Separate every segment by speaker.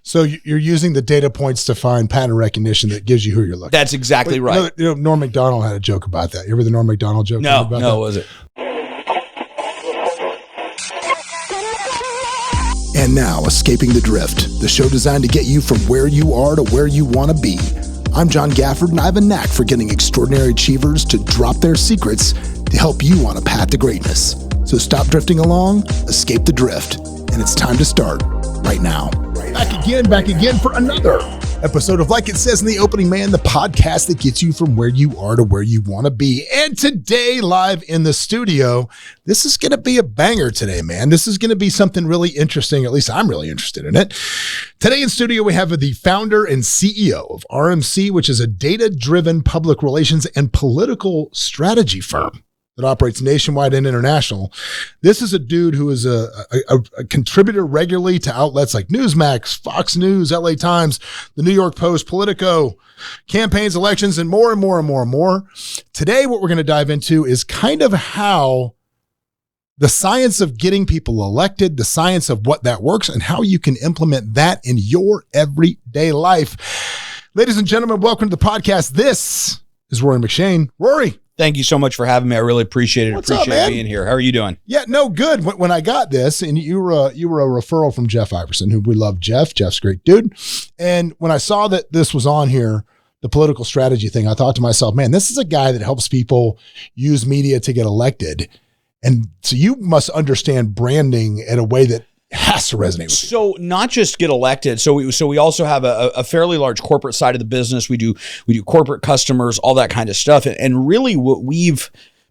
Speaker 1: So you're using the data points to find pattern recognition that gives you who you're looking.
Speaker 2: That's exactly right.
Speaker 1: Norm Macdonald had a joke about that. You ever the Norm Macdonald joke?
Speaker 2: No,
Speaker 1: about that?
Speaker 2: was it?
Speaker 1: And now, Escaping the Drift, the show designed to get you from where you are to where you want to be. I'm John Gafford, and I have a knack for getting extraordinary achievers to drop their secrets to help you on a path to greatness. So stop drifting along, escape the drift, and it's time to start right now. Back again for another episode of Like It Says in the Opening, Man, the podcast that gets you from where you are to where you want to be. And today, live in the studio, this is going to be a banger today, man. This is going to be something really interesting. At least I'm really interested in it. Today in studio, we have the founder and CEO of RMC, which is a data-driven public relations and political strategy firm that operates nationwide and international. This is a dude who is a contributor regularly to outlets like NewsMax, Fox News, LA Times, the New York Post, Politico, campaigns, elections, and more and more and more and more. Today, what we're going to dive into is kind of how the science of getting people elected, the science of what that works, and how you can implement that in your everyday life. Ladies and gentlemen, welcome to the podcast. This is Rory McShane. Rory.
Speaker 2: Thank you so much for having me. I really appreciate it.
Speaker 1: What's up,
Speaker 2: appreciate
Speaker 1: man?
Speaker 2: being here. How are you doing?
Speaker 1: Yeah, no, good. When I got this, and you were a referral from Jeff Iverson, who we love. Jeff's a great dude. And when I saw that this was on here, the political strategy thing, I thought to myself, man, this is a guy that helps people use media to get elected. And so you must understand branding in a way that has to resonate with you.
Speaker 2: So not just get elected. So we also have a fairly large corporate side of the business. We do corporate customers, all that kind of stuff. And really what we've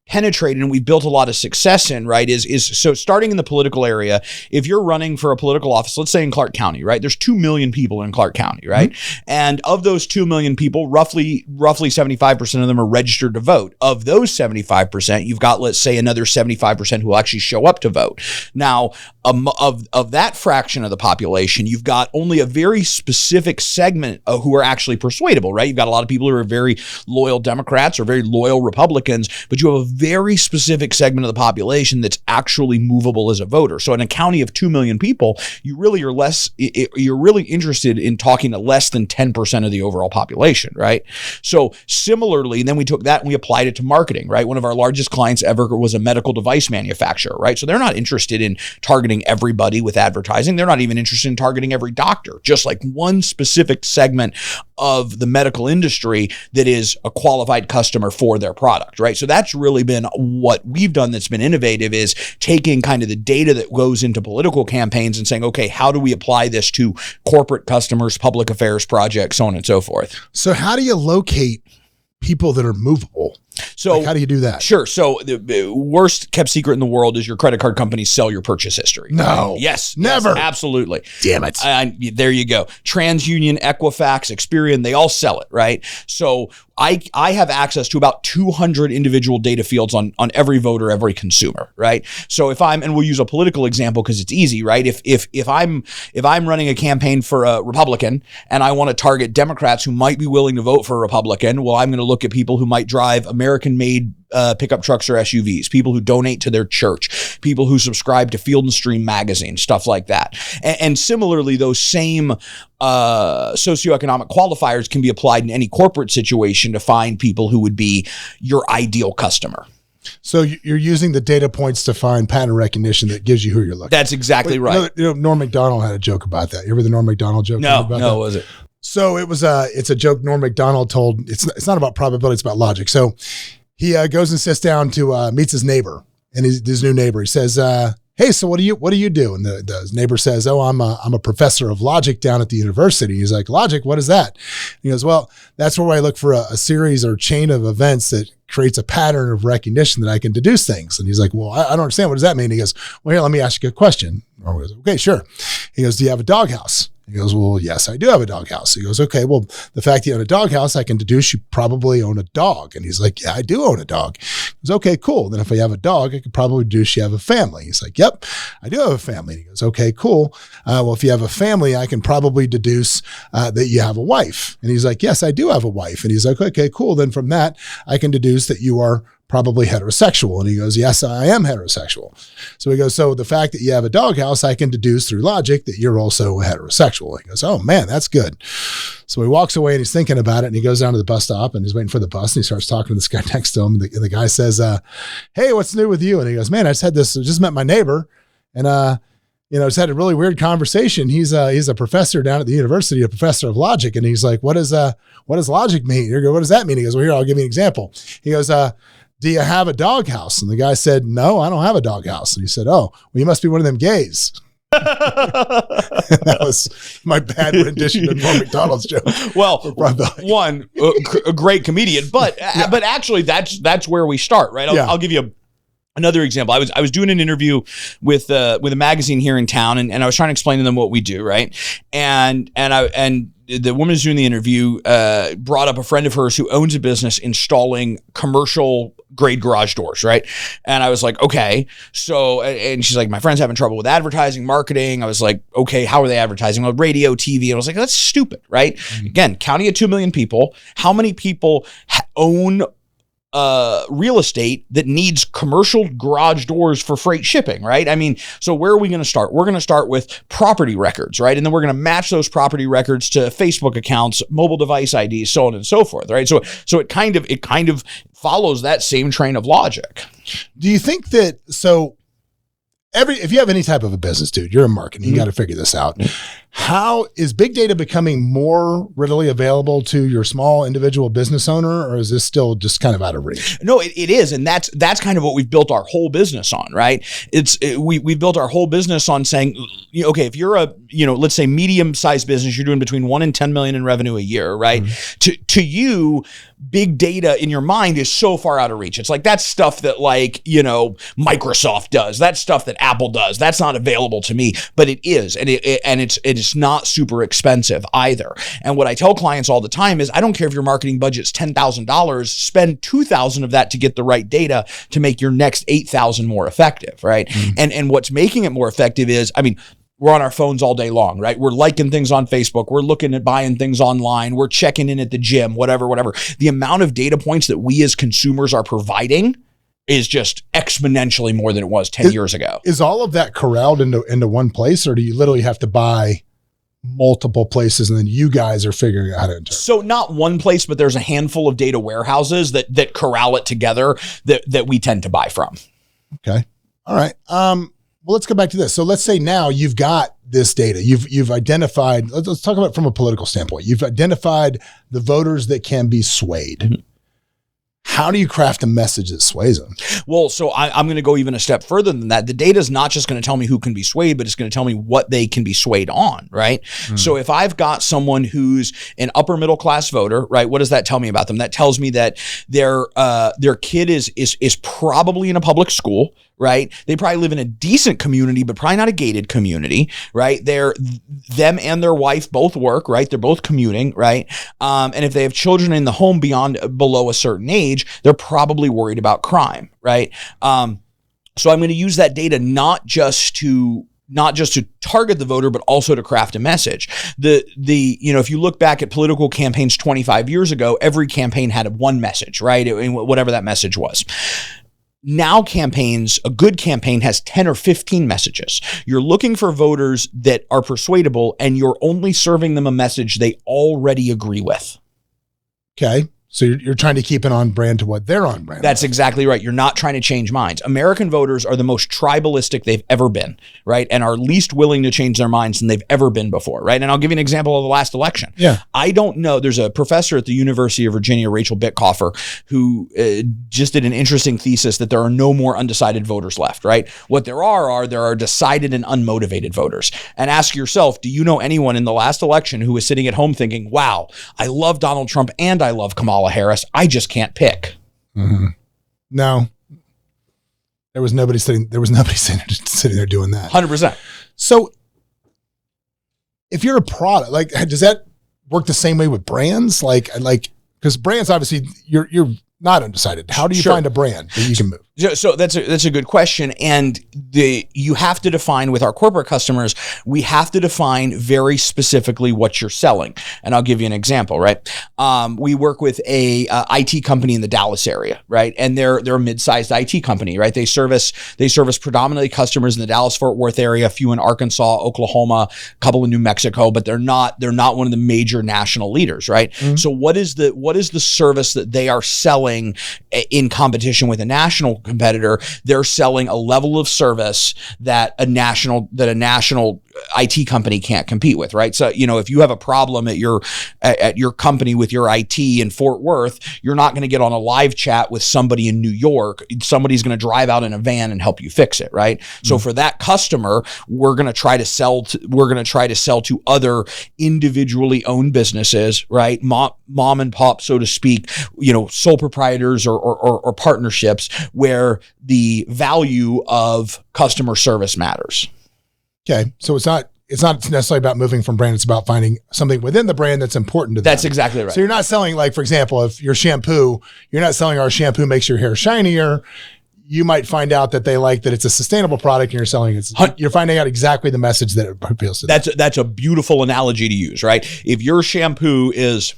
Speaker 2: penetrated and we've built a lot of success in, right, is so starting in the political area, if you're running for a political office, let's say in Clark County, right, there's 2 million people in Clark County, right? Mm-hmm. And of those 2 million people, roughly 75% of them are registered to vote. Of those 75%, you've got, let's say, another 75% who will actually show up to vote. Now, of that fraction of the population, you've got only a very specific segment of who are actually persuadable, right? You've got a lot of people who are very loyal Democrats or very loyal Republicans, but you have a very specific segment of the population that's actually movable as a voter. So in a county of 2 million people, you're really interested in talking to less than 10% of the overall population, right? So similarly, then we took that and we applied it to marketing, right? One of our largest clients ever was a medical device manufacturer, right? So they're not interested in targeting everybody with advertising. They're not even interested in targeting every doctor, just like one specific segment of the medical industry that is a qualified customer for their product, right? So that's really been what we've done that's been innovative, is taking kind of the data that goes into political campaigns and saying, okay, how do we apply this to corporate customers, public affairs projects, so on and so forth.
Speaker 1: So how do you locate people that are movable?
Speaker 2: So
Speaker 1: how do you do that?
Speaker 2: Sure. So the worst kept secret in the world is your credit card company sell your purchase history.
Speaker 1: No.
Speaker 2: Yes.
Speaker 1: Never.
Speaker 2: Yes, absolutely.
Speaker 1: Damn it.
Speaker 2: There you go. TransUnion, Equifax, Experian, they all sell it, right? So I have access to about 200 individual data fields on every voter, every consumer, right? So and we'll use a political example because it's easy, right? If I'm running a campaign for a Republican and I want to target Democrats who might be willing to vote for a Republican, well, I'm going to look at people who might drive American-made pickup trucks or SUVs, people who donate to their church, people who subscribe to Field and Stream magazine, stuff like that. And similarly, those same socioeconomic qualifiers can be applied in any corporate situation to find people who would be your ideal customer.
Speaker 1: So you're using the data points to find pattern recognition that gives you who you're looking.
Speaker 2: That's exactly right.
Speaker 1: Norm Macdonald had a joke about that. You ever the Norm Macdonald joke?
Speaker 2: No, was it?
Speaker 1: So it's a joke Norm Macdonald told. It's not about probability, it's about logic. So he goes and sits down to meets his neighbor, and his new neighbor. He says, "Hey, so what do you do?" And the neighbor says, "Oh, I'm a professor of logic down at the university." He's like, "Logic? What is that?" And he goes, "Well, that's where I look for a series or chain of events that creates a pattern of recognition that I can deduce things." And he's like, "Well, I don't understand. What does that mean?" He goes, "Well, here, let me ask you a question." Or he goes, "Okay, sure." He goes, "Do you have a doghouse?" He goes, "Well, yes, I do have a doghouse." He goes, "Okay, well, the fact that you own a doghouse, I can deduce you probably own a dog." And he's like, "Yeah, I do own a dog." He goes, okay, cool. Then if you have a dog, I could probably deduce you have a family. He's like, yep, I do have a family. And he goes, okay, cool. Well, if you have a family, I can probably deduce that you have a wife. And he's like, yes, I do have a wife. And he's like, okay, cool. Then from that, I can deduce that you are probably heterosexual. And he goes, yes, I am heterosexual. So he goes, so the fact that you have a doghouse, I can deduce through logic that you're also heterosexual. He goes, oh man, that's good. So he walks away and he's thinking about it, and he goes down to the bus stop and he's waiting for the bus, and he starts talking to this guy next to him. And the guy says, hey, what's new with you? And he goes, man, I just met my neighbor, and just had a really weird conversation. He's a professor down at the university, a professor of logic. And he's like, what does logic mean? You go, what does that mean? He goes, well, here, I'll give you an example. He goes, do you have a doghouse? And the guy said, no, I don't have a doghouse. And he said, oh, well, you must be one of them gays. That was my bad rendition of Norm Macdonald's joke.
Speaker 2: Well, one, a great comedian, but actually that's where we start, right? I'll give you another example. I was doing an interview with a magazine here in town, and I was trying to explain to them what we do, right? And the woman who's doing the interview brought up a friend of hers who owns a business installing commercial grade garage doors, right? And I was like, okay. So, and she's like, my friend's having trouble with advertising, marketing. I was like, okay, how are they advertising? Well, radio, TV. And I was like, that's stupid, right? Mm-hmm. Again, counting at 2 million people, how many people own real estate that needs commercial garage doors for freight shipping, right? I mean, so where are we going to start? We're going to start with property records, right? And then we're going to match those property records to Facebook accounts, mobile device IDs, so on and so forth, right? So it kind of follows that same train of logic.
Speaker 1: Do you think that, if you have any type of a business, dude, you're in marketing, you got to figure this out. How is big data becoming more readily available to your small individual business owner, or is this still just kind of out of reach?
Speaker 2: No, it is. And that's kind of what we've built our whole business on, right? We've built our whole business on saying, okay, if you're a, let's say medium-sized business, you're doing between 1 and 10 million in revenue a year, right? Mm-hmm. To you, big data in your mind is so far out of reach. It's like, that's stuff that Microsoft does. That's stuff that Apple does. That's not available to me, but it is. And it's not super expensive either. And what I tell clients all the time is, I don't care if your marketing budget's $10,000, spend $2,000 of that to get the right data to make your next $8,000 more effective, right? Mm-hmm. And what's making it more effective is, we're on our phones all day long, right? We're liking things on Facebook. We're looking at buying things online. We're checking in at the gym, whatever. The amount of data points that we as consumers are providing is just exponentially more than it was 10 years ago.
Speaker 1: Is all of that corralled into one place, or do you literally have to buy multiple places and then you guys are figuring out how to interpret?
Speaker 2: So not one place, but there's a handful of data warehouses that corral it together that we tend to buy from.
Speaker 1: Okay. All right. Well, let's go back to this. So let's say now you've got this data. You've identified, let's talk about it from a political standpoint. You've identified the voters that can be swayed. Mm-hmm. How do you craft a message that sways them?
Speaker 2: Well, so I'm going to go even a step further than that. The data is not just going to tell me who can be swayed, but it's going to tell me what they can be swayed on, right? Mm. So if I've got someone who's an upper middle class voter, right, what does that tell me about them? That tells me that their kid is probably in a public school, right? They probably live in a decent community, but probably not a gated community, right? Them and their wife both work, right? They're both commuting, right? And if they have children in the home below a certain age, they're probably worried about crime, right? So I'm going to use that data not just to target the voter, but also to craft a message. If you look back at political campaigns 25 years ago, every campaign had one message, right? Whatever that message was. Now a good campaign has 10 or 15 messages. You're looking for voters that are persuadable, and you're only serving them a message they already agree with.
Speaker 1: Okay. So you're trying to keep it on brand to what they're on brand.
Speaker 2: That's exactly right. You're not trying to change minds. American voters are the most tribalistic they've ever been, right? And are least willing to change their minds than they've ever been before, right? And I'll give you an example of the last election.
Speaker 1: Yeah.
Speaker 2: I don't know. There's a professor at the University of Virginia, Rachel Bittkoffer, who just did an interesting thesis that there are no more undecided voters left, right? What there are decided and unmotivated voters. And ask yourself, do you know anyone in the last election who was sitting at home thinking, wow, I love Donald Trump and I love Kamala Harris. I just can't pick.
Speaker 1: Mm-hmm. No, there was nobody sitting there doing that.
Speaker 2: 100%.
Speaker 1: So if you're a product, like, does that work the same way with brands? Like, because brands, obviously you're not undecided? How do you find a brand that you can move?
Speaker 2: So that's a good question. And you have to define with our corporate customers, we have to define very specifically what you're selling. And I'll give you an example, right? We work with a IT company in the Dallas area, right? And they're a mid-sized IT company, right? They service predominantly customers in the Dallas-Fort Worth area, a few in Arkansas, Oklahoma, a couple in New Mexico, but they're not one of the major national leaders, right? Mm-hmm. So what is the service that they are selling in competition with a national competitor? They're selling a level of service that a national IT company can't compete with, right? So, if you have a problem at your company with your IT in Fort Worth, you're not going to get on a live chat with somebody in New York. Somebody's going to drive out in a van and help you fix it, right? Mm-hmm. So for that customer, we're going to try to sell to other individually owned businesses, right? Mom and pop, so to speak, sole proprietors or partnerships where the value of customer service matters.
Speaker 1: Okay. So it's not necessarily about moving from brand. It's about finding something within the brand that's important to them.
Speaker 2: That's exactly right.
Speaker 1: So you're not selling, like, for example, if your shampoo, you're not selling our shampoo makes your hair shinier. You might find out that they like that it's a sustainable product and you're selling it. You're finding out exactly the message that it appeals to them.
Speaker 2: That's a beautiful analogy to use, right? If your shampoo is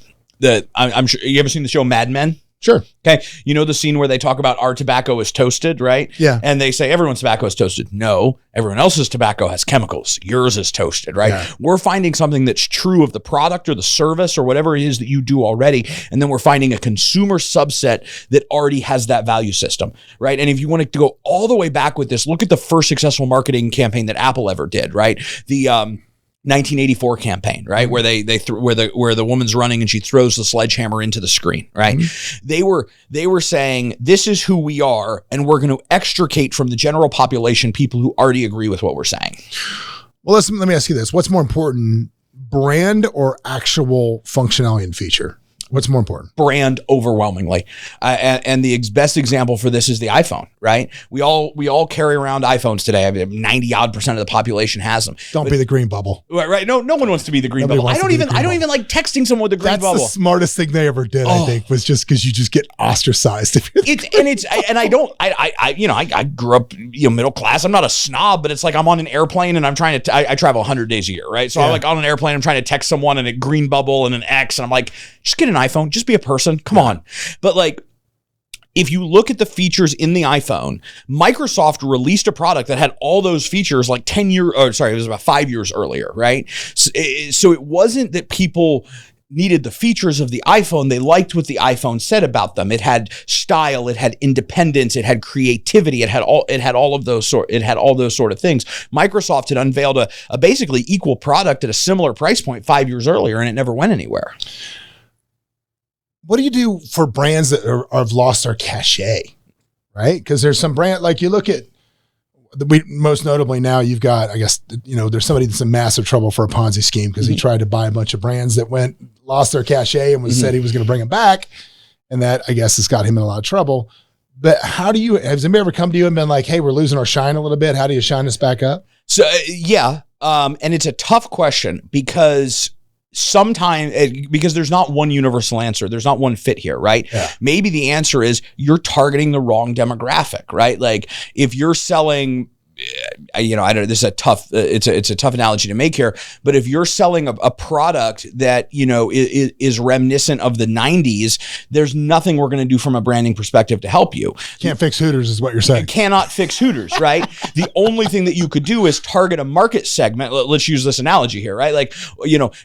Speaker 2: I'm sure you ever seen the show Mad Men?
Speaker 1: Sure.
Speaker 2: Okay. You know the scene where they talk about our tobacco is toasted, right?
Speaker 1: Yeah.
Speaker 2: And they say everyone's tobacco is toasted. No, everyone else's tobacco has chemicals. Yours is toasted, right? Yeah. We're finding something that's true of the product or the service or whatever it is that you do already. And then we're finding a consumer subset that already has that value system, right? And if you want to go all the way back with this, look at the first successful marketing campaign that Apple ever did, right? The 1984 campaign, right? Mm-hmm. Where the woman's running and she throws the sledgehammer into the screen, right? Mm-hmm. They were saying, this is who we are, and we're going to extricate from the general population people who already agree with what we're saying.
Speaker 1: Well, let me ask you this. What's more important, brand or actual functionality and feature? What's more important?
Speaker 2: Brand, overwhelmingly. And the best example for this is the iPhone, right? We all carry around iPhones today. I mean, 90% of the population has them.
Speaker 1: Don't be the green bubble.
Speaker 2: Right. No one wants to be the green bubble. I don't even like texting someone with the green bubble.
Speaker 1: That's the smartest thing they ever did, I think, was just because you just get ostracized. I grew up, middle class. I'm not a snob, but it's like I'm on an airplane and I'm trying to, I travel 100 days a year, right? So I'm like on an airplane, I'm trying to text someone and a green bubble and an X, and I'm like, just get an iPhone, just be a person. Come on. But like, if you look at the features in the iPhone, Microsoft released a product that had all those features like it was about 5 years earlier, right? So it wasn't that people needed the features of the iPhone. They liked what the iPhone said about them. It had style, it had independence, it had creativity, it had all those sort of things. Microsoft had unveiled a basically equal product at a similar price point 5 years earlier, and it never went anywhere. What do you do for brands that have lost their cachet, right? Because there's some brand, like you look at, most notably now you've got, I guess, there's somebody that's in massive trouble for a Ponzi scheme because he tried to buy a bunch of brands that lost their cachet and said he was going to bring them back. And that, I guess, has got him in a lot of trouble. But has anybody ever come to you and been like, hey, we're losing our shine a little bit. How do you shine us back up?
Speaker 2: So, yeah. And it's a tough question because there's not one universal answer. There's not one fit here, right? Yeah. Maybe the answer is you're targeting the wrong demographic, right? Like if you're selling, this is a tough, it's a tough analogy to make here, but if you're selling a product that, is reminiscent of the 90s, there's nothing we're going to do from a branding perspective to help you.
Speaker 1: Can't fix Hooters is what you're saying.
Speaker 2: You cannot fix Hooters, right? The only thing that you could do is target a market segment. Let's use this analogy here, right? Like,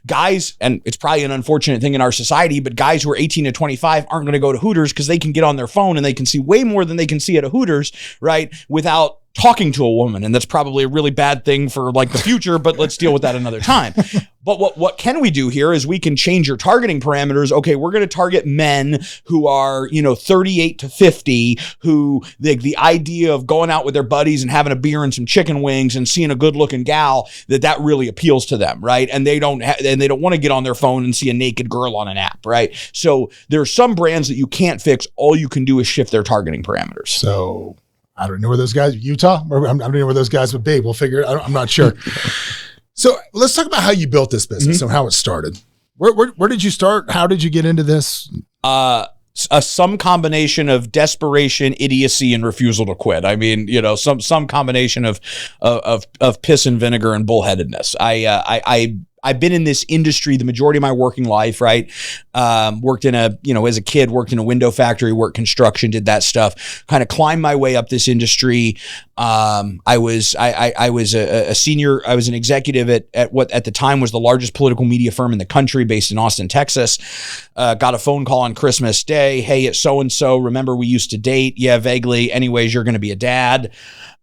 Speaker 2: guys, and it's probably an unfortunate thing in our society, but guys who are 18 to 25 aren't going to go to Hooters because they can get on their phone and they can see way more than they can see at a Hooters, right? Without talking to a woman. And that's probably a really bad thing for like the future, but let's deal with that another time. But what can we do here is we can change your targeting parameters. Okay, we're going to target men who are, 38 to 50, who the idea of going out with their buddies and having a beer and some chicken wings and seeing a good looking gal, that really appeals to them, right? And they don't want to get on their phone and see a naked girl on an app, right? So there are some brands that you can't fix. All you can do is shift their targeting parameters.
Speaker 1: So I don't know where those guys, Utah, I don't know where those guys would be. We'll figure it. I'm not sure. So let's talk about how you built this business and how it started. Where did you start? How did you get into this?
Speaker 2: some combination of desperation, idiocy, and refusal to quit. I mean, some combination of piss and vinegar and bullheadedness. I've been in this industry the majority of my working life, right? Worked in as a kid, worked in a window factory, worked construction, did that stuff, kind of climbed my way up this industry. I was a senior, I was an executive at what at the time was the largest political media firm in the country based in Austin, Texas. Got a phone call on Christmas Day. Hey, it's so-and-so. Remember we used to date? Yeah, vaguely. Anyways, you're going to be a dad.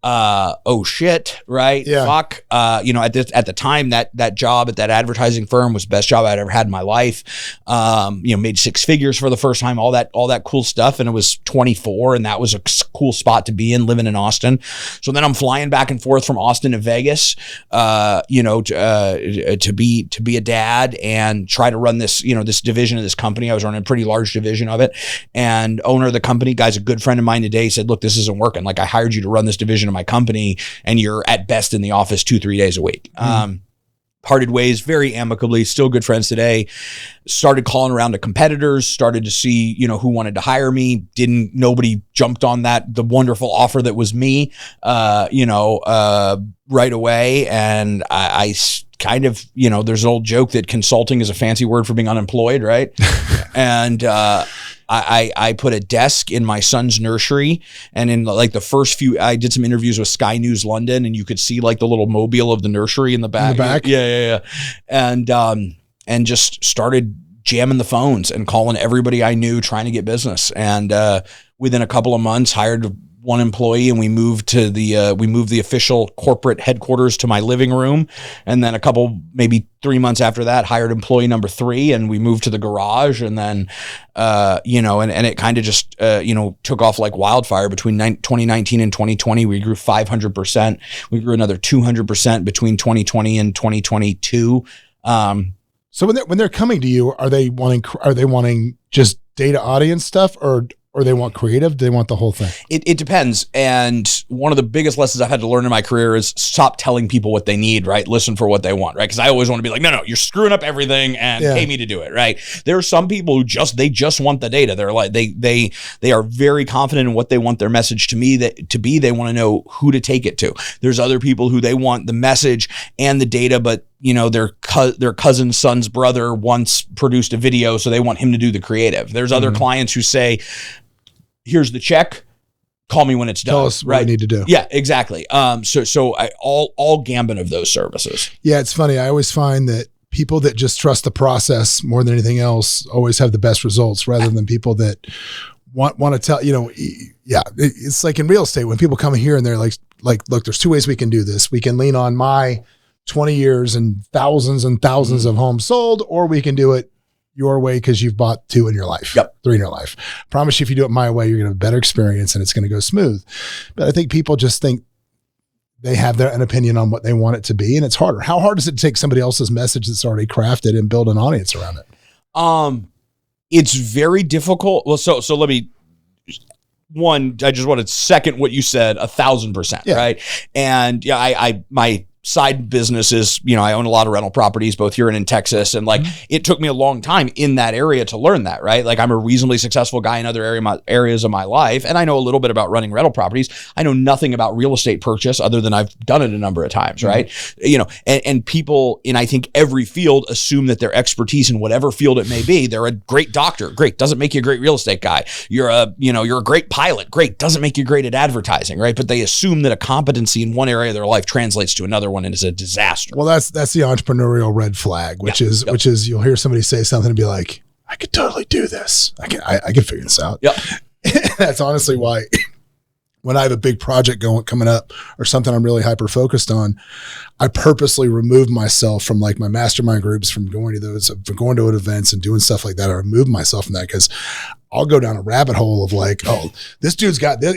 Speaker 2: Oh shit, right?
Speaker 1: Yeah.
Speaker 2: Fuck. At the time that job at that advertising firm was the best job I'd ever had in my life. Made six figures for the first time, all that cool stuff. And it was 24 and that was a cool spot to be in, living in Austin. So then I'm flying back and forth from Austin to Vegas, to be a dad and try to run this, this division of this company. I was running a pretty large division of it, and owner of the company, guy's a good friend of mine today, said, look, this isn't working. Like, I hired you to run this division of my company and you're at best in the office 2-3 days a week. Parted ways very amicably, still good friends today. Started calling around to competitors, started to see, who wanted to hire me. Nobody jumped on the wonderful offer that was me, right away. And I kind of, there's an old joke that consulting is a fancy word for being unemployed, right? And, I put a desk in my son's nursery, and in like the first few, I did some interviews with Sky News London, and you could see like the little mobile of the nursery in the back. Yeah. And just started jamming the phones and calling everybody I knew, trying to get business. And within a couple of months, hired one employee, and we moved the official corporate headquarters to my living room. And then maybe 3 months after that, hired employee number 3, and we moved to the garage. And then, and it kind of just, took off like wildfire. Between 2019 and 2020, we grew 500%. We grew another 200% between 2020 and 2022.
Speaker 1: So when they're coming to you, are they wanting just data audience stuff, or they want creative? Do they want the whole thing?
Speaker 2: It depends. And one of the biggest lessons I've had to learn in my career is stop telling people what they need, right? Listen for what they want, right? Because I always want to be like, no, you're screwing up everything and pay me to do it, right? There are some people who just want the data. They're like, they are very confident in what they want their message to be. They want to know who to take it to. There's other people who they want the message and the data, but their cousin's son's brother once produced a video, so they want him to do the creative. There's other clients who say, here's the check, call me when it's done.
Speaker 1: Tell us what you need to do.
Speaker 2: Yeah, exactly. So all gambit of those services.
Speaker 1: Yeah, it's funny. I always find that people that just trust the process more than anything else always have the best results, rather than people that want to tell, it's like in real estate, when people come in here and they're like, look, there's 2 ways we can do this. We can lean on my 20 years and thousands of homes sold, or we can do it your way because you've bought 2 in your life, 3 in your life. Promise you, if you do it my way, you're going to have a better experience and it's going to go smooth. But I think people just think they have an opinion on what they want it to be, and it's harder. How hard is it to take somebody else's message that's already crafted and build an audience around it?
Speaker 2: It's very difficult. Well, so let me. One, I just want to second what you said 1,000%, right? And my side business is, I own a lot of rental properties, both here and in Texas. And it took me a long time in that area to learn that, right? Like, I'm a reasonably successful guy in other areas of my life. And I know a little bit about running rental properties. I know nothing about real estate purchase other than I've done it a number of times, right? And people in, I think, every field assume that their expertise in whatever field it may be, they're a great doctor. Great. Doesn't make you a great real estate guy. You're a great pilot. Great. Doesn't make you great at advertising, right? But they assume that a competency in one area of their life translates to another one, and is a disaster.
Speaker 1: Well, that's the entrepreneurial red flag, which is you'll hear somebody say something and be like, I could totally do this. I can figure this out.
Speaker 2: Yep.
Speaker 1: That's honestly why when I have a big project coming up or something I'm really hyper focused on, I purposely remove myself from like my mastermind groups, from going to events and doing stuff like that. I remove myself from that because I'll go down a rabbit hole of like, oh, this dude's got this,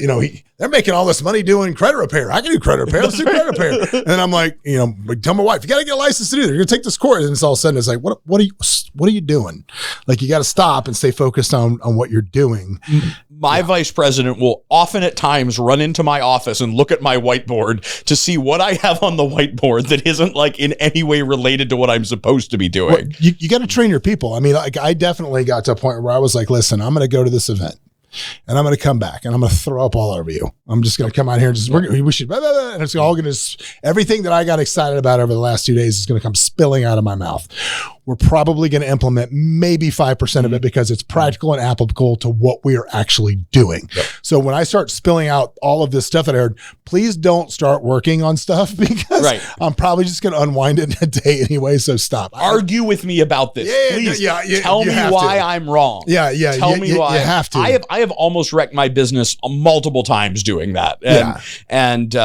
Speaker 1: they're making all this money doing credit repair. I can do credit repair. Let's do credit repair. And then I'm like, tell my wife, you got to get a license to do that. You're going to take this course. And it's all of a sudden, it's like, what are you doing? Like, you got to stop and stay focused on what you're doing.
Speaker 2: My vice president will often at times run into my office and look at my whiteboard to see what I have on the whiteboard that isn't like in any way related to what I'm supposed to be doing.
Speaker 1: Well, you got to train your people. I mean, like, I definitely got to a point where I was like, listen, I'm going to go to this event. And I'm going to come back and I'm going to throw up all over you. I'm just going to come out here and just, we should, blah, blah, blah, and it's all going to, everything that I got excited about over the last 2 days is going to come spilling out of my mouth. We're probably going to implement maybe 5% of it because it's practical and applicable to what we are actually doing. Yep. So when I start spilling out all of this stuff that I heard, please don't start working on stuff because I'm probably just going to unwind it in a day anyway. So stop.
Speaker 2: Argue with me about this. Please tell me why I'm wrong. Tell me why.
Speaker 1: You have to.
Speaker 2: I have almost wrecked my business multiple times doing that. And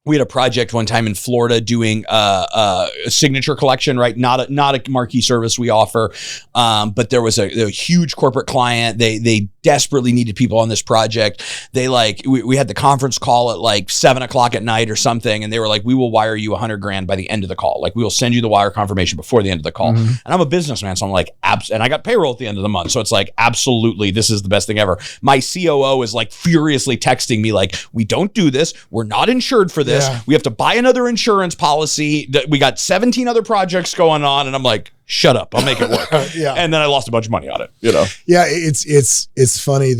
Speaker 2: we had a project one time in Florida doing a signature collection, right? Not a marquee service we offer, but there was a huge corporate client. They desperately needed people on this project. They we had the conference call at like 7:00 at night or something, and they were like, "We will wire you $100,000 by the end of the call. Like we will send you the wire confirmation before the end of the call." And I'm a businessman, so I'm like, and I got payroll at the end of the month, so it's like, absolutely, this is the best thing ever. My COO is like furiously texting me like, "We don't do this. We're not insured for this. We have to buy another insurance policy. We got 17 other projects going on." And I'm like, shut up, I'll make it work. And then I lost a bunch of money on it,
Speaker 1: Yeah, it's funny.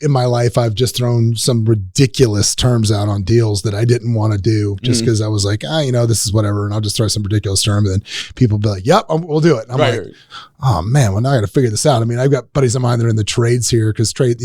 Speaker 1: In my life, I've just thrown some ridiculous terms out on deals that I didn't want to do just because I was like, this is whatever. And I'll just throw some ridiculous term. And then people be like, yep, we'll do it. And I'm like, oh man, well now I got to figure this out. I mean, I've got buddies of mine that are in the trades here because trade,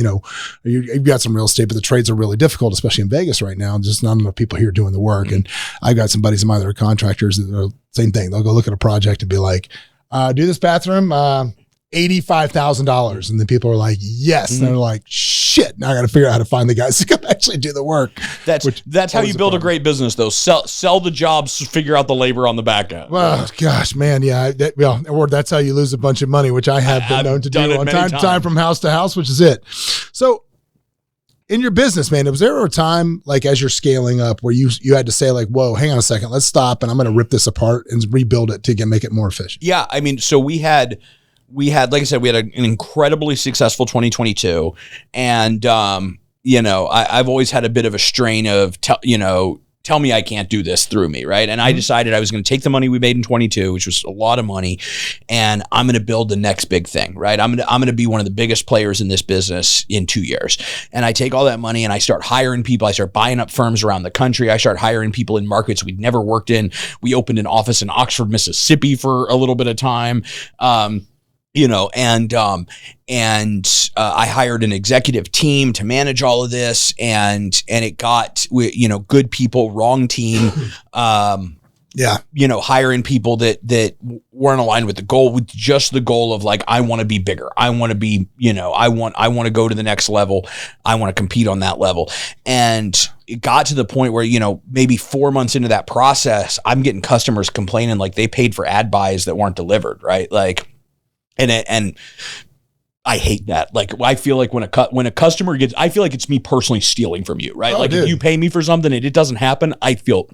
Speaker 1: you've got some real estate, but the trades are really difficult, especially in Vegas right now. Just not enough people here doing the work. And I've got some buddies of mine that are contractors that are same thing. They'll go look at a project and be like, do this bathroom, $85,000. And then people are like, yes. And they're like, shit, now I got to figure out how to find the guys to come actually do the work.
Speaker 2: That's how you build a great business though. Sell the jobs, figure out the labor on the back end.
Speaker 1: Well, gosh, man. Yeah. Or that's how you lose a bunch of money, which I have been known to do on time from house to house, which is it. So in your business, man, was there a time like as you're scaling up where you had to say like, whoa, hang on a second, let's stop and I'm going to rip this apart and rebuild it to make it more efficient?
Speaker 2: Yeah. I mean, so we had, like I said, we had an incredibly successful 2022. And, I've always had a bit of a strain of, tell me I can't do this through me, right? And I decided I was going to take the money we made in 22, which was a lot of money, and I'm going to build the next big thing, right? I'm going to be one of the biggest players in this business in 2 years. And I take all that money and I start hiring people. I start buying up firms around the country. I start hiring people in markets we'd never worked in. We opened an office in Oxford, Mississippi for a little bit of time. I hired an executive team to manage all of this, and it got, good people, wrong team, hiring people that weren't aligned with the goal, with just the goal of like, I want to be bigger. I want to be, I want to go to the next level. I want to compete on that level. And it got to the point where, maybe 4 months into that process, I'm getting customers complaining like they paid for ad buys that weren't delivered, right? Like, and I hate that. Like, I feel like when a customer gets, I feel like it's me personally stealing from you, right? If you pay me for something and it doesn't happen, I feel.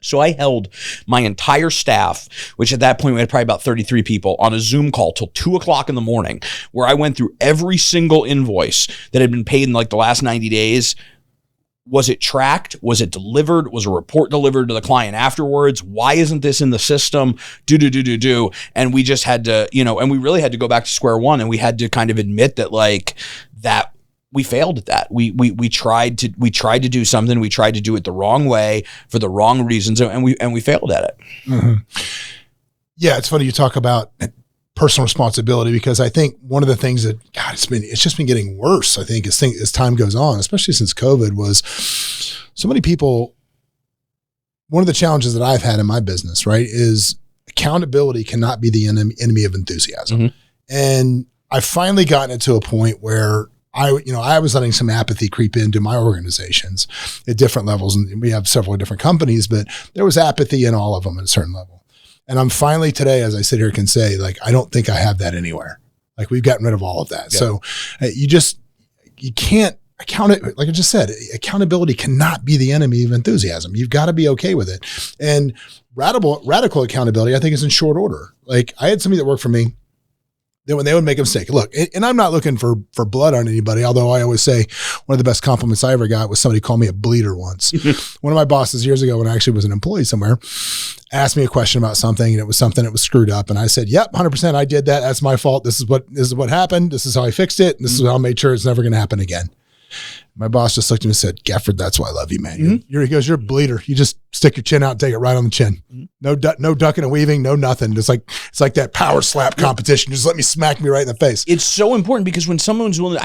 Speaker 2: So I held my entire staff, which at that point we had probably about 33 people, on a Zoom call till 2:00 in the morning, where I went through every single invoice that had been paid in like the last 90 days. Was it tracked? Was it delivered? Was a report delivered to the client afterwards? Why isn't this in the system? Do. And we just had to, and we really had to go back to square one, and we had to kind of admit that that we failed at that. We tried to do something. We tried to do it the wrong way for the wrong reasons, and we failed at it.
Speaker 1: Mm-hmm. Yeah, it's funny you talk about personal responsibility, because I think one of the things that, God, it's just been getting worse, I think, as time goes on, especially since COVID, was so many people. One of the challenges that I've had in my business, right, is accountability cannot be the enemy of enthusiasm. Mm-hmm. And I've finally gotten it to a point where I was letting some apathy creep into my organizations at different levels. And we have several different companies, but there was apathy in all of them at a certain level. And I'm finally today, as I sit here, can say, like, I don't think I have that anywhere. Like, we've gotten rid of all of that. Yeah. So you can't account it. Like I just said, accountability cannot be the enemy of enthusiasm. You've got to be okay with it. And radical accountability, I think, is in short order. Like, I had somebody that worked for me Then when they would make a mistake, look, and I'm not looking for blood on anybody, although I always say one of the best compliments I ever got was somebody called me a bleeder once. One of my bosses years ago when I actually was an employee somewhere asked me a question about something, and it was something that was screwed up. And I said, yep, 100%, I did that. That's my fault. This is what happened. This is how I fixed it. And this is how I made sure it's never going to happen again. My boss just looked at me and said, Gafford, that's why I love you, man. He goes, you're a bleeder. You just stick your chin out and take it right on the chin. No ducking and weaving, no nothing. It's like that power slap competition. Just let me smack me right in the face.
Speaker 2: It's so important because when someone's willing,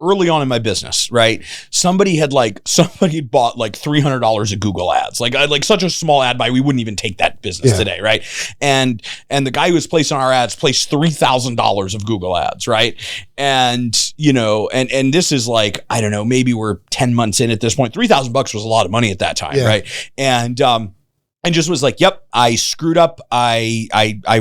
Speaker 2: early on in my business, right? Somebody bought like $300 of Google ads. Like I like such a small ad buy, we wouldn't even take that business today, right? And the guy who was placing our ads placed $3,000 of Google ads, right? And and this is like, I don't know, maybe we're 10 months in at this point. $3,000 was a lot of money at that time, right? And just was like, yep, I screwed up. I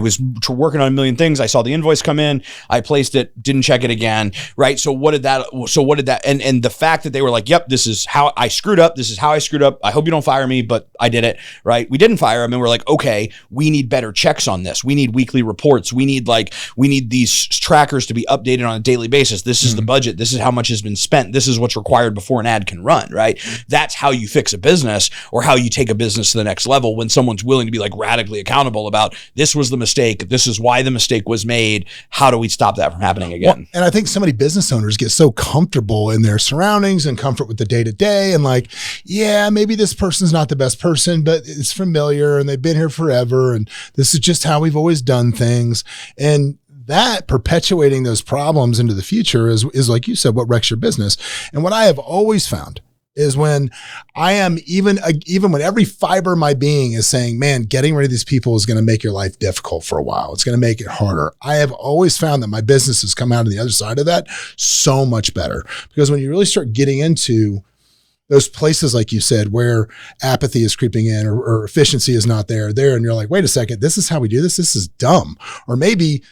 Speaker 2: was working on a million things. I saw the invoice come in. I placed it, didn't check it again. Right. So what did that, and the fact that they were like, yep, this is how I screwed up. This is how I screwed up. I hope you don't fire me, but I did it. Right. We didn't fire him. And we're like, okay, we need better checks on this. We need weekly reports. We need these trackers to be updated on a daily basis. This is the budget. This is how much has been spent. This is what's required before an ad can run. Right. That's how you fix a business, or how you take a business to the next level. When someone's willing to be like radically accountable about this was the mistake, this is why the mistake was made, how do we stop that from happening again?
Speaker 1: Well, and I think so many business owners get so comfortable in their surroundings and comfort with the day-to-day and like, yeah, maybe this person's not the best person, but it's familiar and they've been here forever and this is just how we've always done things. And that perpetuating those problems into the future is like you said, what wrecks your business. And what I have always found is when I am even when every fiber of my being is saying, man, getting rid of these people is going to make your life difficult for a while. It's going to make it harder. I have always found that my business has come out on the other side of that so much better, because when you really start getting into those places, like you said, where apathy is creeping in or efficiency is not there, and you're like, wait a second, this is how we do this. This is dumb. Or maybe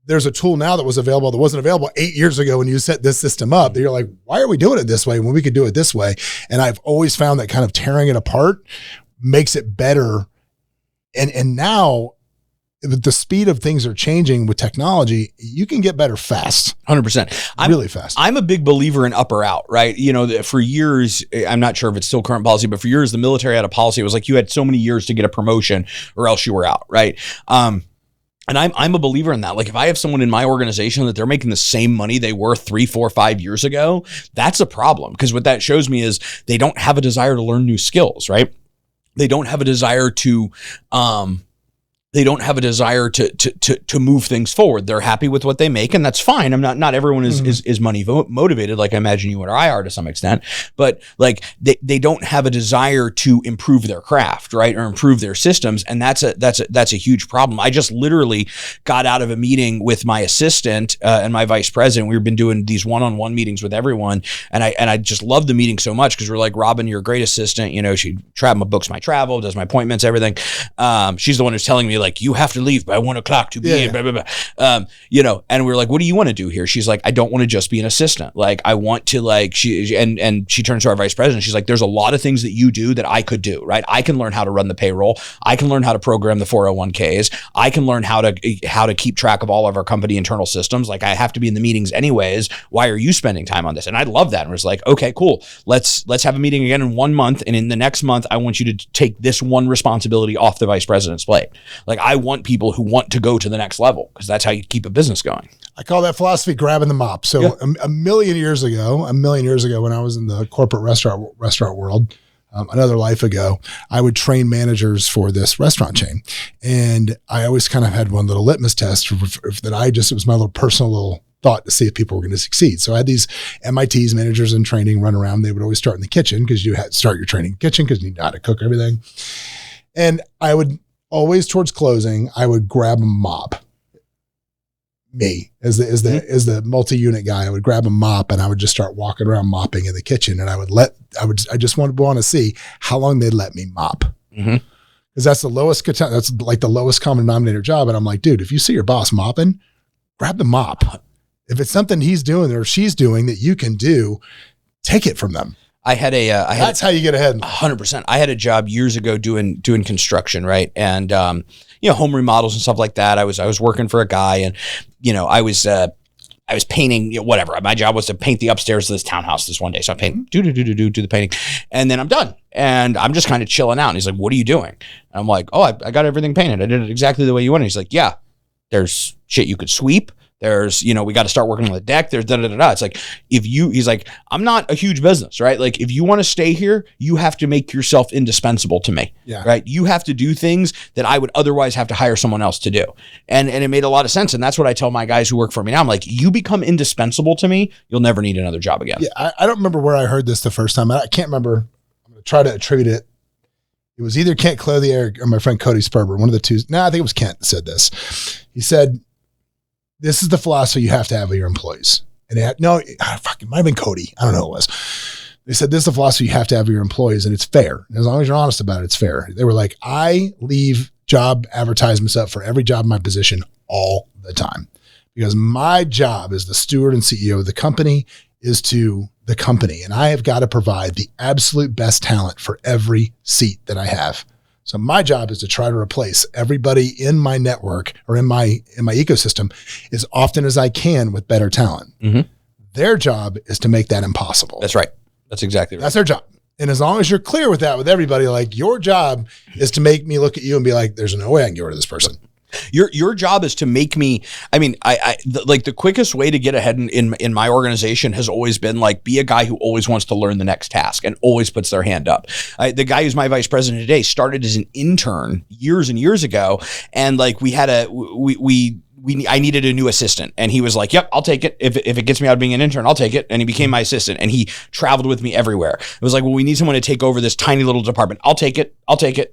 Speaker 1: there's a tool now that was available that wasn't available 8 years ago when you set this system up, that you're like, why are we doing it this way when we could do it this way? And I've always found that kind of tearing it apart makes it better. And now the speed of things are changing with technology, you can get better fast.
Speaker 2: 100%.
Speaker 1: Really fast.
Speaker 2: I'm a big believer in up or out, right? For years, I'm not sure if it's still current policy, but for years, the military had a policy. It was like you had so many years to get a promotion or else you were out, right? And I'm a believer in that. Like if I have someone in my organization that they're making the same money they were 3, 4, 5 years ago, that's a problem. Because what that shows me is they don't have a desire to learn new skills, right? They don't have a desire to move things forward. They're happy with what they make, and that's fine. Not everyone is money motivated, like I imagine you and I are to some extent, but like they don't have a desire to improve their craft, right? Or improve their systems. And that's a huge problem. I just literally got out of a meeting with my assistant and my vice president. We've been doing these one-on-one meetings with everyone. And I just love the meeting so much because we're like, Robin, you're a great assistant. She books my travel, does my appointments, everything. She's the one who's telling me like, you have to leave by 1 o'clock to be in, blah, blah, blah. And we're like, what do you want to do here? She's like, I don't want to just be an assistant. Like, I want to she turns to our vice president. She's like, there's a lot of things that you do that I could do, right? I can learn how to run the payroll. I can learn how to program the 401ks. I can learn how to keep track of all of our company internal systems. Like, I have to be in the meetings anyways. Why are you spending time on this? And I love that. And we're just like, okay, cool. Let's have a meeting again in 1 month. And in the next month, I want you to take this one responsibility off the vice president's plate. Like, I want people who want to go to the next level, because that's how you keep a business going.
Speaker 1: I call that philosophy grabbing the mop. So a million years ago, when I was in the corporate restaurant world, another life ago, I would train managers for this restaurant chain. And I always kind of had one little litmus test it was my little personal thought to see if people were going to succeed. So I had these MITs, managers in training, run around. They would always start in the kitchen, because you had to start your training in the kitchen because you know how to cook everything. And I would always, towards closing, I would grab a mop. Me as the multi-unit guy, I would grab a mop and I would just start walking around mopping in the kitchen. And I just wanted to see how long they'd let me mop. Because that's the lowest common denominator job. And I'm like, dude, if you see your boss mopping, grab the mop. If it's something he's doing or she's doing that you can do, take it from them.
Speaker 2: That's
Speaker 1: how you get ahead.
Speaker 2: 100%. I had a job years ago doing construction, right? And, home remodels and stuff like that. I was working for a guy, and I was painting, whatever. My job was to paint the upstairs of this townhouse this one day. So I paint, do the painting. And then I'm done. And I'm just kind of chilling out. And he's like, what are you doing? And I'm like, oh, I got everything painted. I did it exactly the way you wanted. He's like, yeah, there's shit you could sweep. There's, we got to start working on the deck. There's da-da-da-da. It's like, he's like, I'm not a huge business, right? Like, if you want to stay here, you have to make yourself indispensable to me, right? You have to do things that I would otherwise have to hire someone else to do. And it made a lot of sense. And that's what I tell my guys who work for me now. I'm like, you become indispensable to me, you'll never need another job again.
Speaker 1: Yeah, I don't remember where I heard this the first time. I can't remember. I'm going to try to attribute it. It was either Kent Clothier or my friend Cody Sperber, one of the two. No, I think it was Kent that said this. He said, this is the philosophy you have to have with your employees. And it might have been Cody. I don't know who it was. They said, this is the philosophy you have to have with your employees, and it's fair. And as long as you're honest about it, it's fair. They were like, I leave job advertisements up for every job in my position all the time, because my job as the steward and CEO of the company is to the company. And I have got to provide the absolute best talent for every seat that I have. So my job is to try to replace everybody in my network or in my ecosystem as often as I can with better talent. Mm-hmm. Their job is to make that impossible.
Speaker 2: That's right. That's exactly right.
Speaker 1: That's their job. And as long as you're clear with that with everybody, like, your job is to make me look at you and be like, there's no way I can get rid of this person.
Speaker 2: Your job is to make me, the quickest way to get ahead in my organization has always been like, be a guy who always wants to learn the next task and always puts their hand up. The guy who's my vice president today started as an intern years and years ago. And like, I needed a new assistant, and he was like, yep, I'll take it. If it gets me out of being an intern, I'll take it. And he became my assistant, and he traveled with me everywhere. It was like, well, we need someone to take over this tiny little department. I'll take it.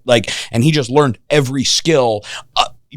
Speaker 2: Like, and he just learned every skill,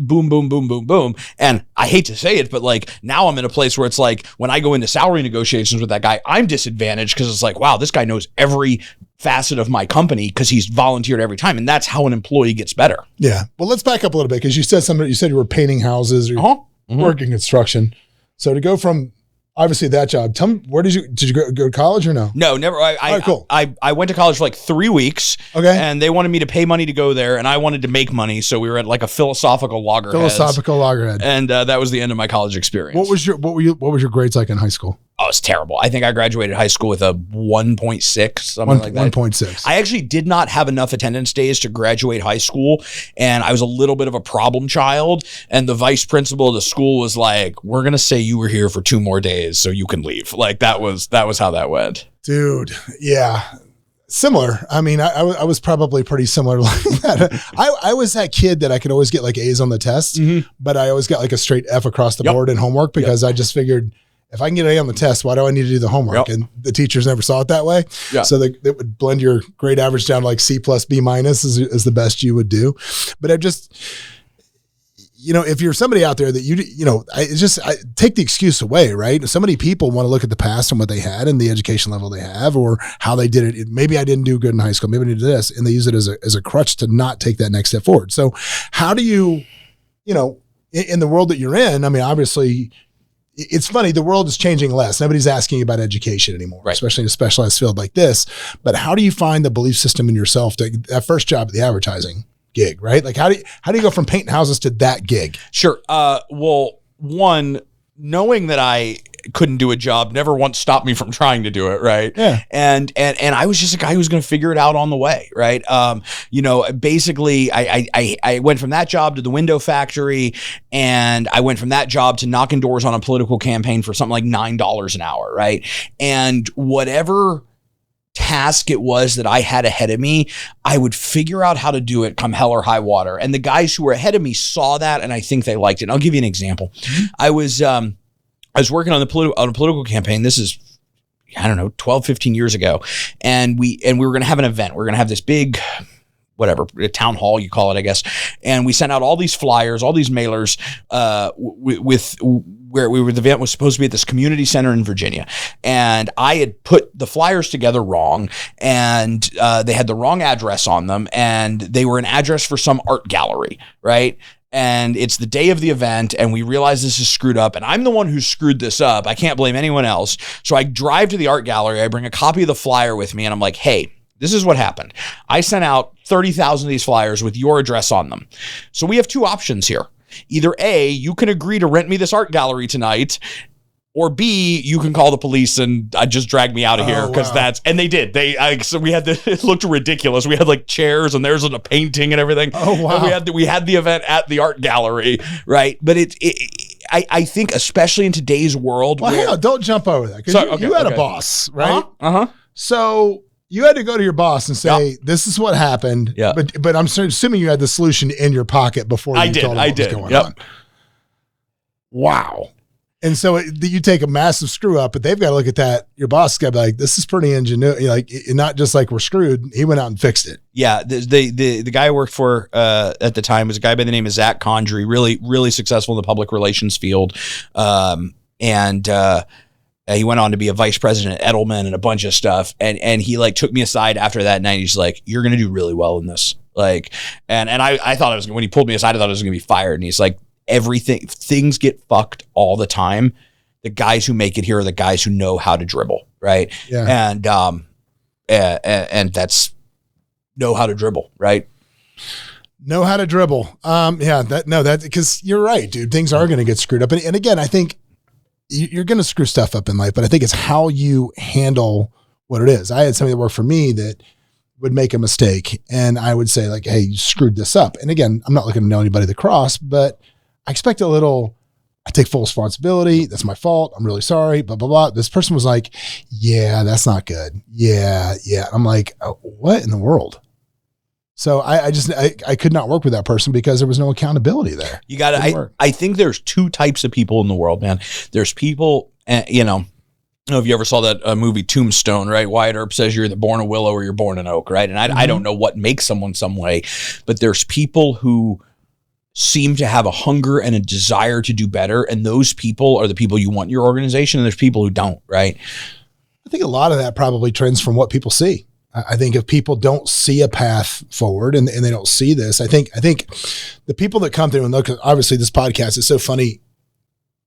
Speaker 2: boom, boom, boom, boom, boom. And I hate to say it, but like, now I'm in a place where it's like, when I go into salary negotiations with that guy, I'm disadvantaged because it's like, wow, this guy knows every facet of my company because he's volunteered every time. And that's how an employee gets better. Yeah. Well, let's back up a little bit, because you said you were painting houses or working construction. So to go from obviously that job, tell me, where did you go to college or no? No, never. Cool. I went to college for like 3 weeks. Okay. And they wanted me to pay money to go there, and I wanted to make money. So we were at like a philosophical loggerhead. And that was the end of my college experience. What was your grades like in high school? Oh, it's terrible. I think I graduated high school with a 1.6, something like that. 1.6. I actually did not have enough attendance days to graduate high school, and I was a little bit of a problem child. And the vice principal of the school was like, "We're going to say you were here for 2 more days so you can leave." Like, that was how that went. Dude, yeah. Similar. I mean, I was probably pretty similar like that. I was that kid that I could always get like A's on the test, but I always got like a straight F across the board in homework, because I just figured, if I can get an A on the test, why do I need to do the homework? And the teachers never saw it that way. So they would blend your grade average down to like C plus B minus is the best you would do. But I just, if you're somebody out there that I take the excuse away, right? So many people want to look at the past and what they had and the education level they have, or how they did it. Maybe I didn't do good in high school. Maybe I did this, and they use it as a crutch to not take that next step forward. So how do you, in the world that you're in, I mean, obviously, it's funny, the world is changing less. Nobody's asking about education anymore, especially in a specialized field like this. But how do you find the belief system in yourself to that first job at the advertising gig, right? Like, how do you go from painting houses to that gig? Sure. Well, one, knowing that I couldn't do a job never once stopped me from trying to do it, right? Yeah. And I was just a guy who was going to figure it out on the way, right? Basically, I went from that job to the window factory, and I went from that job to knocking doors on a political campaign for something like $9 an hour, right? And whatever task it was that I had ahead of me, I would figure out how to do it come hell or high water. And the guys who were ahead of me saw that, and I think they liked it. And I'll give you an example. I was working on a political campaign. This is, 12, 15 years ago. And we were going to have an event. We're going to have this big, whatever, a town hall, you call it, I guess. And we sent out all these flyers, all these mailers, where the event was supposed to be at this community center in Virginia. And I had put the flyers together wrong, and they had the wrong address on them, and they were an address for some art gallery, right? And it's the day of the event, and we realize this is screwed up, and I'm the one who screwed this up. I can't blame anyone else. So I drive to the art gallery, I bring a copy of the flyer with me, and I'm like, hey, this is what happened. I sent out 30,000 of these flyers with your address on them. So we have 2 options here. either A, you can agree to rent me this art gallery tonight, or B, you can call the police and just drag me out of here, because and they did. So we had it looked ridiculous. We had like chairs and there's a painting and everything.
Speaker 1: Oh wow!
Speaker 2: And we had the event at the art gallery, right? But I think especially in today's world.
Speaker 1: Well, hang on, don't jump over that, because you had a boss, right? So you had to go to your boss and say, "This is what happened."
Speaker 2: Yeah.
Speaker 1: But I'm assuming you had the solution in your pocket before you told him what was going on. Wow. And so you take a massive screw up, but they've got to look at that. Your boss has got to be like, this is pretty ingenuity. Like, not just like we're screwed. He went out and fixed it. Yeah.
Speaker 2: The guy I worked for at the time was a guy by the name of Zach Condry, really, really successful in the public relations field. He went on to be a vice president at Edelman and a bunch of stuff. And he like took me aside after that night. He's like, you're going to do really well in this. Like, and I thought when he pulled me aside, I thought I was going to be fired. And he's like, things get fucked all the time. The guys who make it here are the guys who know how to dribble, right?
Speaker 1: Yeah.
Speaker 2: And that's know how to dribble, right?
Speaker 1: Know how to dribble. Because you're right, dude. Things are going to get screwed up. And again, I think you're going to screw stuff up in life, but I think it's how you handle what it is. I had somebody that worked for me that would make a mistake, and I would say like, hey, you screwed this up. And again, I'm not looking to nail anybody to the cross, but I expect a little, I take full responsibility. That's my fault. I'm really sorry, blah, blah, blah. This person was like, yeah, that's not good. Yeah. I'm like, oh, what in the world? So I could not work with that person because there was no accountability there.
Speaker 2: You got to, I think there's two types of people in the world, man. There's people, I don't know if you ever saw that movie Tombstone, right? Wyatt Earp says you're either born a willow or you're born an oak, right? And I don't know what makes someone some way, but there's people who seem to have a hunger and a desire to do better. And those people are the people you want in your organization. And there's people who don't, right?
Speaker 1: I think a lot of that probably trends from what people see. I think if people don't see a path forward and they don't see this, I think the people that come through and look, obviously this podcast is so funny.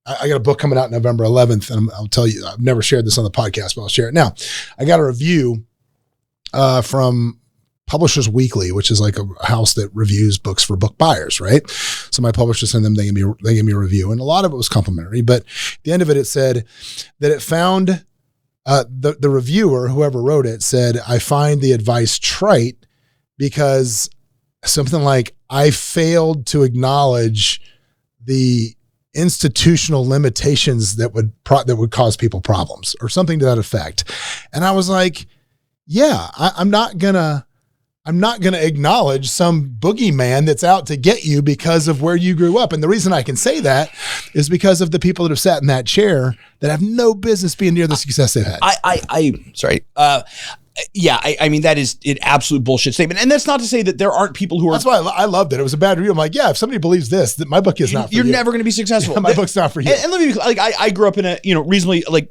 Speaker 1: I got a book coming out November 11th, and I'll tell you, I've never shared this on the podcast, but I'll share it now. I got a review from Publishers Weekly, which is like a house that reviews books for book buyers, right? So my publisher sent them, they gave me a review, and a lot of it was complimentary, but at the end of it, it said that it found the reviewer, whoever wrote it, said, I find the advice trite because something like, I failed to acknowledge the institutional limitations that would cause people problems, or something to that effect. And I was like, yeah, I'm not gonna acknowledge some boogeyman that's out to get you because of where you grew up. And the reason I can say that is because of the people that have sat in that chair that have no business being near the success they've had.
Speaker 2: I mean, that is an absolute bullshit statement. And that's not to say that there aren't people who are.
Speaker 1: That's why I loved it. It was a bad review. I'm like, yeah, if somebody believes this, that my book is not for you.
Speaker 2: You're never going to be successful.
Speaker 1: Yeah, my book's not for you.
Speaker 2: And let me be like, I grew up in a, reasonably like,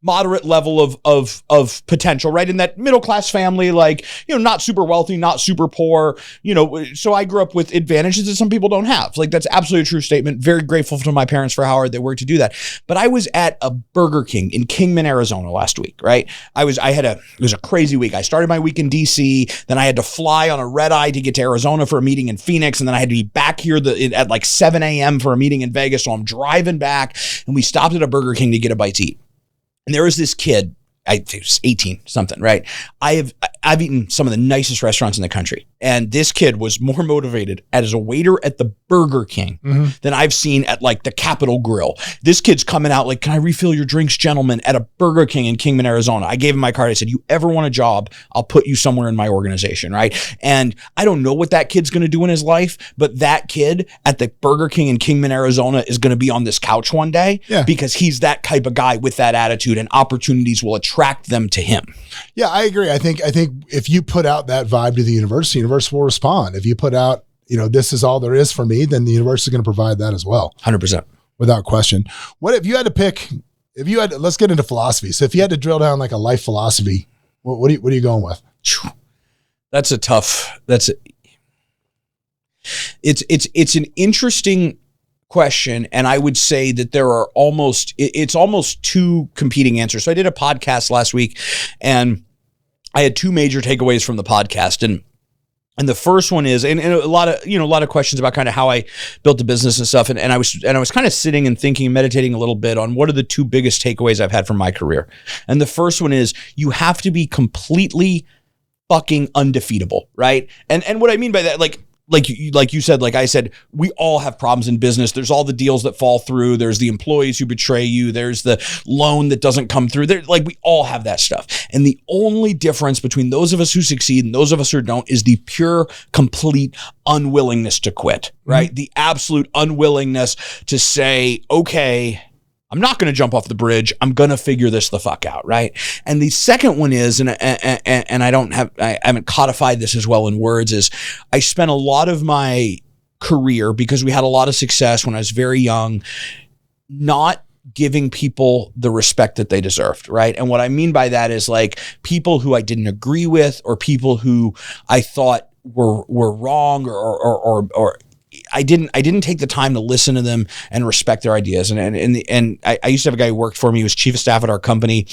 Speaker 2: moderate level of potential, right? In that middle class family, like, not super wealthy, not super poor, so I grew up with advantages that some people don't have. Like, that's absolutely a true statement. Very grateful to my parents for how hard they worked to do that. But I was at a Burger King in Kingman, Arizona last week, right? It was a crazy week. I started my week in DC, then I had to fly on a red eye to get to Arizona for a meeting in Phoenix, and then I had to be back here at like 7 a.m. for a meeting in Vegas. So I'm driving back, and we stopped at a Burger King to get a bite to eat. And there was this kid, I think it was 18 something, right? I've eaten some of the nicest restaurants in the country. And this kid was more motivated as a waiter at the Burger King than I've seen at like the Capitol Grill. This kid's coming out like, can I refill your drinks, gentlemen, at a Burger King in Kingman, Arizona. I gave him my card. I said, you ever want a job, I'll put you somewhere in my organization, right? And I don't know what that kid's going to do in his life, but that kid at the Burger King in Kingman, Arizona is going to be on this couch one day because he's that type of guy with that attitude, and opportunities will attract them to him.
Speaker 1: Yeah, I agree. I think if you put out that vibe to the universe will respond. If you put out, this is all there is for me, then the universe is going to provide that as well.
Speaker 2: 100%.
Speaker 1: Without question. What if you had to pick, let's get into philosophy. So if you had to drill down like a life philosophy, what are you going with?
Speaker 2: It's an interesting question, and I would say that there are almost two competing answers. So I did a podcast last week, and I had two major takeaways from the podcast, and And the first one is, and a lot of questions about kind of how I built the business and stuff. And I was kind of sitting and thinking and meditating a little bit on what are the two biggest takeaways I've had from my career. And the first one is you have to be completely fucking undefeatable, right? And what I mean by that, like you said, like I said, we all have problems in business. There's all the deals that fall through. There's the employees who betray you. There's the loan that doesn't come through. Like we all have that stuff. And the only difference between those of us who succeed and those of us who don't is the pure, complete unwillingness to quit, right? Mm-hmm. The absolute unwillingness to say, okay, I'm not going to jump off the bridge. I'm going to figure this the fuck out, right? And the second one is, and I haven't codified this as well in words, is I spent a lot of my career, because we had a lot of success when I was very young, not giving people the respect that they deserved, right? And what I mean by that is like people who I didn't agree with, or people who I thought were wrong, or I didn't take the time to listen to them and respect their ideas. And I used to have a guy who worked for me, who was chief of staff at our company.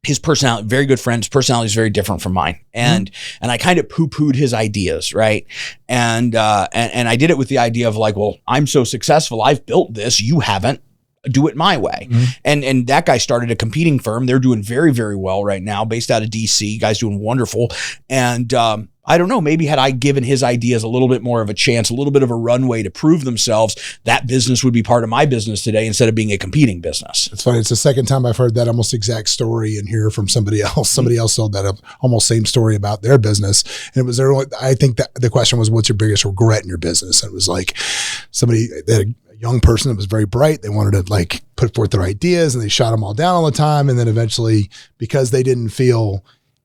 Speaker 2: His personality, very good friend, his personality is very different from mine. And I kind of poo-pooed his ideas, right? And I did it with the idea of like, well, I'm so successful, I've built this, you haven't. Do it my way. Mm-hmm. And that guy started a competing firm. They're doing very, very well right now, based out of DC. Guy's doing wonderful. And I don't know, maybe had I given his ideas a little bit more of a chance, a little bit of a runway to prove themselves, that business would be part of my business today instead of being a competing business.
Speaker 1: It's funny. It's the second time I've heard that almost exact story in here from somebody else. Somebody else told that almost same story about their business. And it was their, I think that the question was, what's your biggest regret in your business? And it was like somebody that young person that was very bright. They wanted to like put forth their ideas, and they shot them all down all the time. And then eventually, because they didn't feel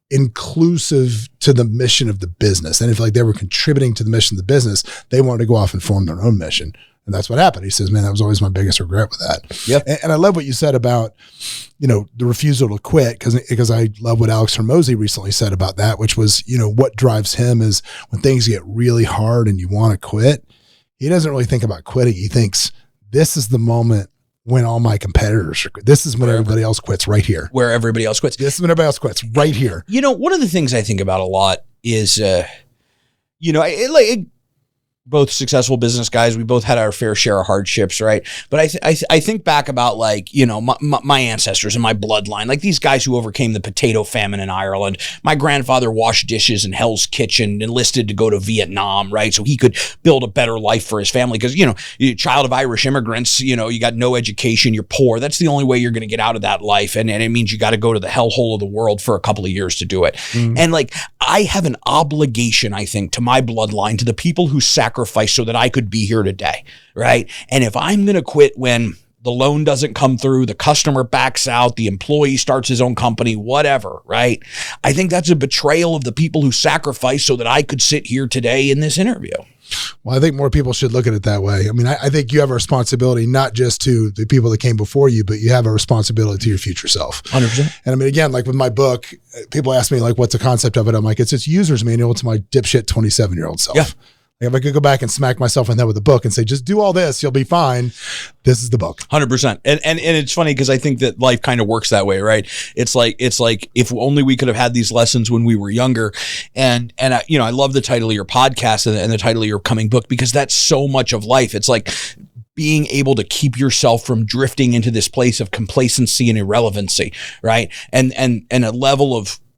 Speaker 1: inclusive to the mission of the business, and if like they were contributing to the mission of the business, they wanted to go off and form their own mission. And that's what happened. He says, man, that was always my biggest regret with that.
Speaker 2: Yep.
Speaker 1: And I love what you said about, the refusal to quit, because I love what Alex Hormozy recently said about that, which was, what drives him is when things get really hard and you want to quit, he doesn't really think about quitting. He thinks, this is the moment when all my competitors are quit. This is when everybody else quits, right here.
Speaker 2: Where everybody else quits.
Speaker 1: This is when everybody else quits, right here.
Speaker 2: One of the things I think about a lot is, both successful business guys, we both had our fair share of hardships, right? But I think back about like, my ancestors and my bloodline, like these guys who overcame the potato famine in Ireland. My grandfather washed dishes in Hell's Kitchen, enlisted to go to Vietnam, right? So he could build a better life for his family. Because, you're a child of Irish immigrants, you got no education, you're poor. That's the only way you're going to get out of that life. And it means you got to go to the hellhole of the world for a couple of years to do it. Mm. And like, I have an obligation, I think, to my bloodline, to the people who sacrifice so that I could be here today, right? And if I'm going to quit when the loan doesn't come through, the customer backs out, the employee starts his own company, whatever, right? I think that's a betrayal of the people who sacrificed so that I could sit here today in this interview.
Speaker 1: Well, I think more people should look at it that way. I mean, I think you have a responsibility not just to the people that came before you, but you have a responsibility to your future self.
Speaker 2: 100%.
Speaker 1: And I mean, again, like with my book, people ask me like, what's the concept of it? I'm like, it's its user's manual to my dipshit 27-year-old self.
Speaker 2: Yeah.
Speaker 1: If I could go back and smack myself in the head with a book and say, just do all this, you'll be fine. This is the book.
Speaker 2: 100%. And it's funny because I think that life kind of works that way, right? It's like if only we could have had these lessons when we were younger. And I love the title of your podcast and the title of your coming book, because that's so much of life. It's like being able to keep yourself from drifting into this place of complacency and irrelevancy, right? And a level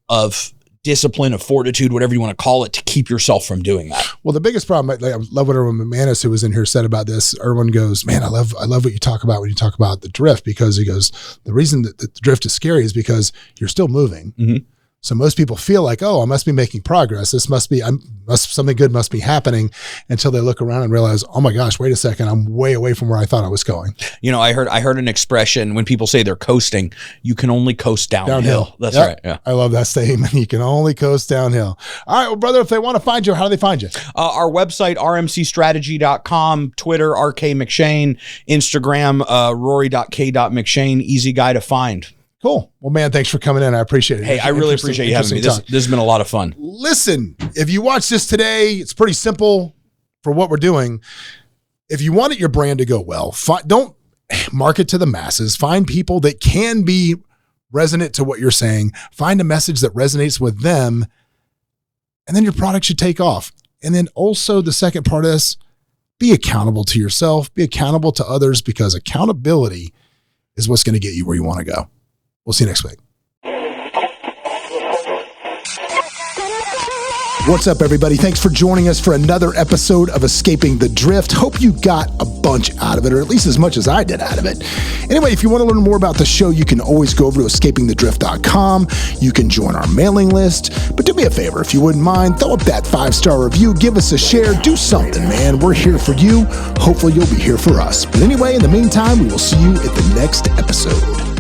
Speaker 2: of discipline, of fortitude, whatever you want to call it, to keep yourself from doing that.
Speaker 1: Well, the biggest problem, I love what Erwin McManus, who was in here, said about this. Erwin goes, man, I love what you talk about when you talk about the drift, because he goes, the reason that the drift is scary is because you're still moving. Mm-hmm. So most people feel like, oh, I must be making progress. This must be, something good must be happening, until they look around and realize, oh my gosh, wait a second, I'm way away from where I thought I was going.
Speaker 2: I heard an expression when people say they're coasting, you can only coast downhill. That's right. Yeah.
Speaker 1: I love that statement. You can only coast downhill. All right, well, brother, if they want to find you, how do they find you?
Speaker 2: Our website, rmcstrategy.com, Twitter, RK McShane, Instagram, rory.k.mcshane, easy guy to find.
Speaker 1: Cool. Well, man, thanks for coming in. I appreciate it.
Speaker 2: Hey, I really appreciate you having me. This has been a lot of fun.
Speaker 1: Listen, if you watch this today, it's pretty simple for what we're doing. If you wanted your brand to go well, don't market to the masses. Find people that can be resonant to what you're saying. Find a message that resonates with them, and then your product should take off. And then also the second part is be accountable to yourself, be accountable to others, because accountability is what's going to get you where you want to go. We'll see you next week. What's up, everybody? Thanks for joining us for another episode of Escaping the Drift. Hope you got a bunch out of it, or at least as much as I did out of it. Anyway, if you want to learn more about the show, you can always go over to escapingthedrift.com. You can join our mailing list. But do me a favor, if you wouldn't mind, throw up that 5-star review, give us a share, do something, man. We're here for you. Hopefully you'll be here for us. But anyway, in the meantime, we will see you at the next episode.